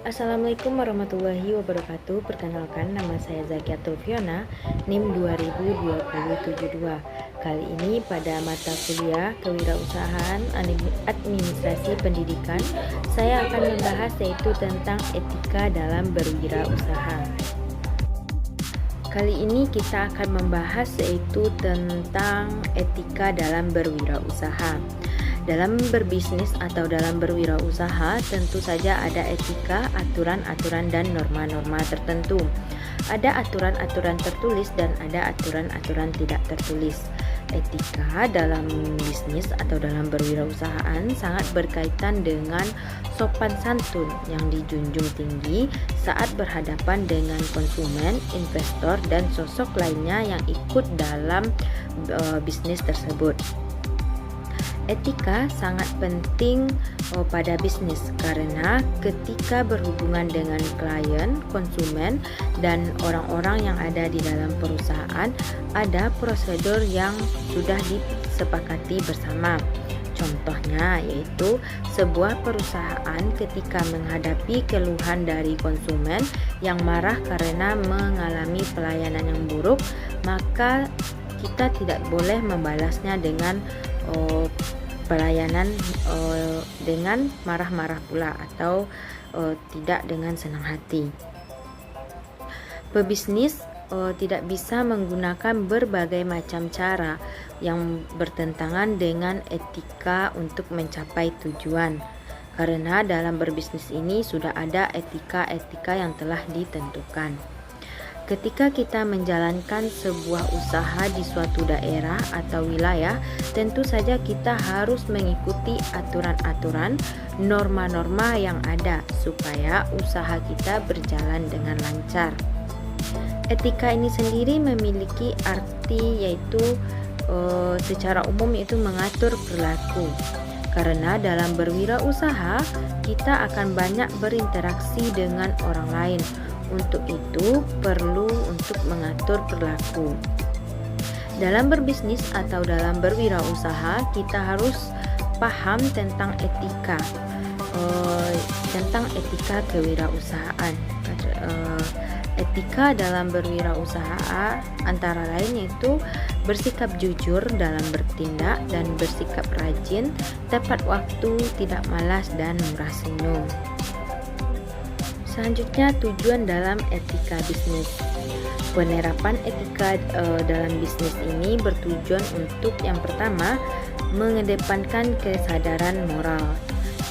Assalamualaikum warahmatullahi wabarakatuh. Perkenalkan, nama saya Zakiatul Fiona, NIM 202072. Kali ini pada mata kuliah Kewirausahaan Administrasi Pendidikan, saya akan membahas yaitu tentang etika dalam berwirausaha. Kali ini kita akan membahas yaitu tentang etika dalam berwirausaha. Dalam berbisnis atau dalam berwirausaha, tentu saja ada etika, aturan-aturan, dan norma-norma tertentu. Ada aturan-aturan tertulis dan ada aturan-aturan tidak tertulis. Etika dalam bisnis atau dalam berwirausahaan sangat berkaitan dengan sopan santun yang dijunjung tinggi saat berhadapan dengan konsumen, investor, dan sosok lainnya yang ikut dalam bisnis tersebut. Etika sangat penting pada bisnis karena ketika berhubungan dengan klien, konsumen, dan orang-orang yang ada di dalam perusahaan, ada prosedur yang sudah disepakati bersama. Contohnya yaitu sebuah perusahaan ketika menghadapi keluhan dari konsumen yang marah karena mengalami pelayanan yang buruk, maka kita tidak boleh membalasnya dengan pelayanan dengan marah-marah pula atau tidak dengan senang hati. Pebisnis tidak bisa menggunakan berbagai macam cara yang bertentangan dengan etika untuk mencapai tujuan, karena dalam berbisnis ini sudah ada etika-etika yang telah ditentukan. Ketika kita menjalankan sebuah usaha di suatu daerah atau wilayah, tentu saja kita harus mengikuti aturan-aturan, norma-norma yang ada supaya usaha kita berjalan dengan lancar. Etika ini sendiri memiliki arti yaitu secara umum itu mengatur perilaku. Karena dalam berwirausaha, kita akan banyak berinteraksi dengan orang lain. Untuk itu, perlu untuk mengatur perilaku. Dalam berbisnis atau dalam berwirausaha, kita harus paham tentang etika, kewirausahaan. Etika dalam berwirausaha antara lain yaitu bersikap jujur dalam bertindak dan bersikap rajin, tepat waktu, tidak malas, dan murah senyum. Selanjutnya, tujuan dalam etika bisnis. Penerapan etika dalam bisnis ini bertujuan untuk yang pertama, mengedepankan kesadaran moral.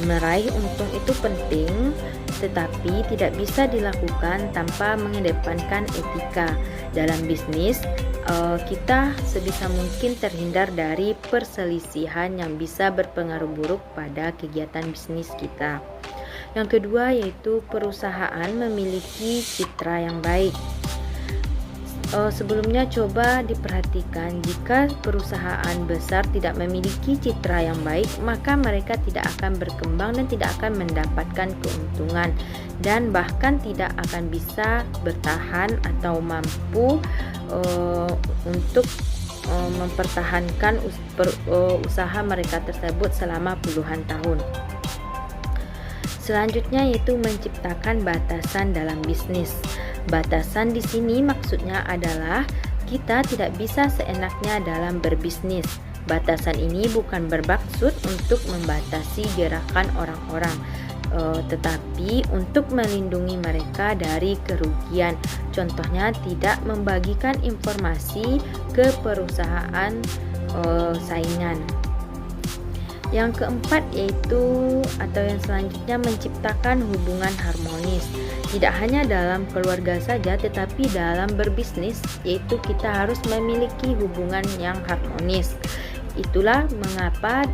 Meraih untung itu penting, tetapi tidak bisa dilakukan tanpa mengedepankan etika. Dalam bisnis, kita sebisa mungkin terhindar dari perselisihan yang bisa berpengaruh buruk pada kegiatan bisnis kita. Yang kedua yaitu perusahaan memiliki citra yang baik. Sebelumnya coba diperhatikan, jika perusahaan besar tidak memiliki citra yang baik, maka mereka tidak akan berkembang dan tidak akan mendapatkan keuntungan, dan bahkan tidak akan bisa bertahan atau mampu untuk mempertahankan usaha mereka tersebut selama puluhan tahun. Selanjutnya yaitu menciptakan batasan dalam bisnis. Batasan di sini maksudnya adalah kita tidak bisa seenaknya dalam berbisnis. Batasan ini bukan bermaksud untuk membatasi gerakan orang-orang, tetapi untuk melindungi mereka dari kerugian. Contohnya tidak membagikan informasi ke perusahaan saingan. Yang keempat yaitu atau yang selanjutnya menciptakan hubungan harmonis. Tidak hanya dalam keluarga saja tetapi dalam berbisnis, yaitu kita harus memiliki hubungan yang harmonis. Itulah mengapa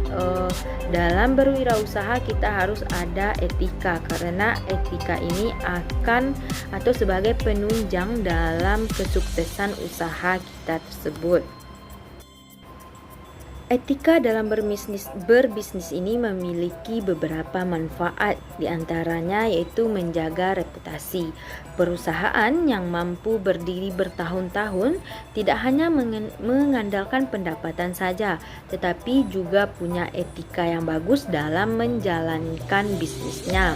dalam berwirausaha kita harus ada etika, karena etika ini akan atau sebagai penunjang dalam kesuksesan usaha kita tersebut. Etika dalam berbisnis ini memiliki beberapa manfaat, diantaranya yaitu menjaga reputasi. Perusahaan yang mampu berdiri bertahun-tahun tidak hanya mengandalkan pendapatan saja, tetapi juga punya etika yang bagus dalam menjalankan bisnisnya.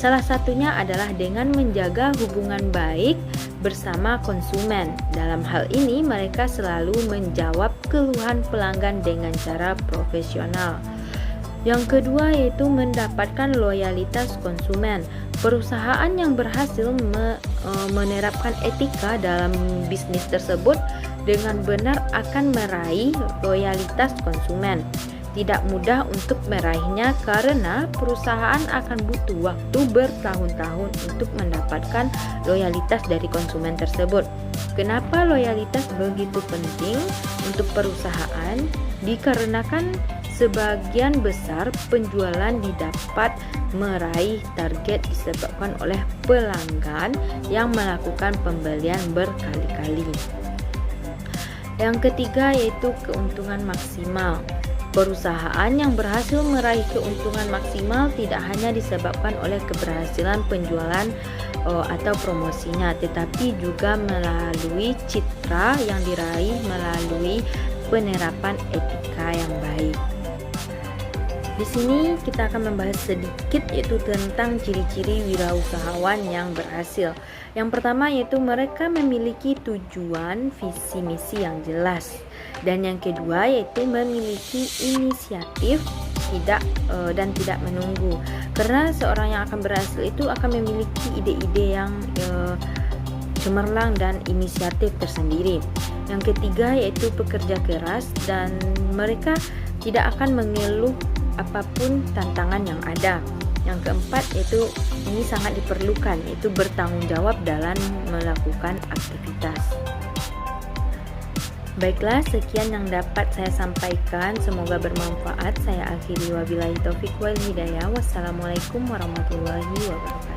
Salah satunya adalah dengan menjaga hubungan baik bersama konsumen. Dalam hal ini, mereka selalu menjawab keluhan pelanggan dengan cara profesional. Yang kedua yaitu mendapatkan loyalitas konsumen. Perusahaan yang berhasil menerapkan etika dalam bisnis tersebut dengan benar akan meraih loyalitas konsumen. Tidak mudah untuk meraihnya karena perusahaan akan butuh waktu bertahun-tahun untuk mendapatkan loyalitas dari konsumen tersebut. Kenapa loyalitas begitu penting untuk perusahaan? Dikarenakan sebagian besar penjualan didapat meraih target disebabkan oleh pelanggan yang melakukan pembelian berkali-kali. Yang ketiga yaitu keuntungan maksimal. Perusahaan yang berhasil meraih keuntungan maksimal tidak hanya disebabkan oleh keberhasilan penjualan atau promosinya, tetapi juga melalui citra yang diraih melalui penerapan etika yang baik. Di sini kita akan membahas sedikit yaitu tentang ciri-ciri wirausahawan yang berhasil. Yang pertama yaitu mereka memiliki tujuan, visi misi yang jelas. Dan yang kedua yaitu memiliki inisiatif dan tidak menunggu. Karena seorang yang akan berhasil itu akan memiliki ide-ide yang cemerlang dan inisiatif tersendiri. Yang ketiga yaitu pekerja keras dan mereka tidak akan mengeluh apapun tantangan yang ada. Yang keempat yaitu ini sangat diperlukan, yaitu bertanggung jawab dalam melakukan aktivitas. Baiklah, sekian yang dapat saya sampaikan, semoga bermanfaat. Saya akhiri wabillahi taufiq wal hidayah. Wassalamualaikum warahmatullahi wabarakatuh.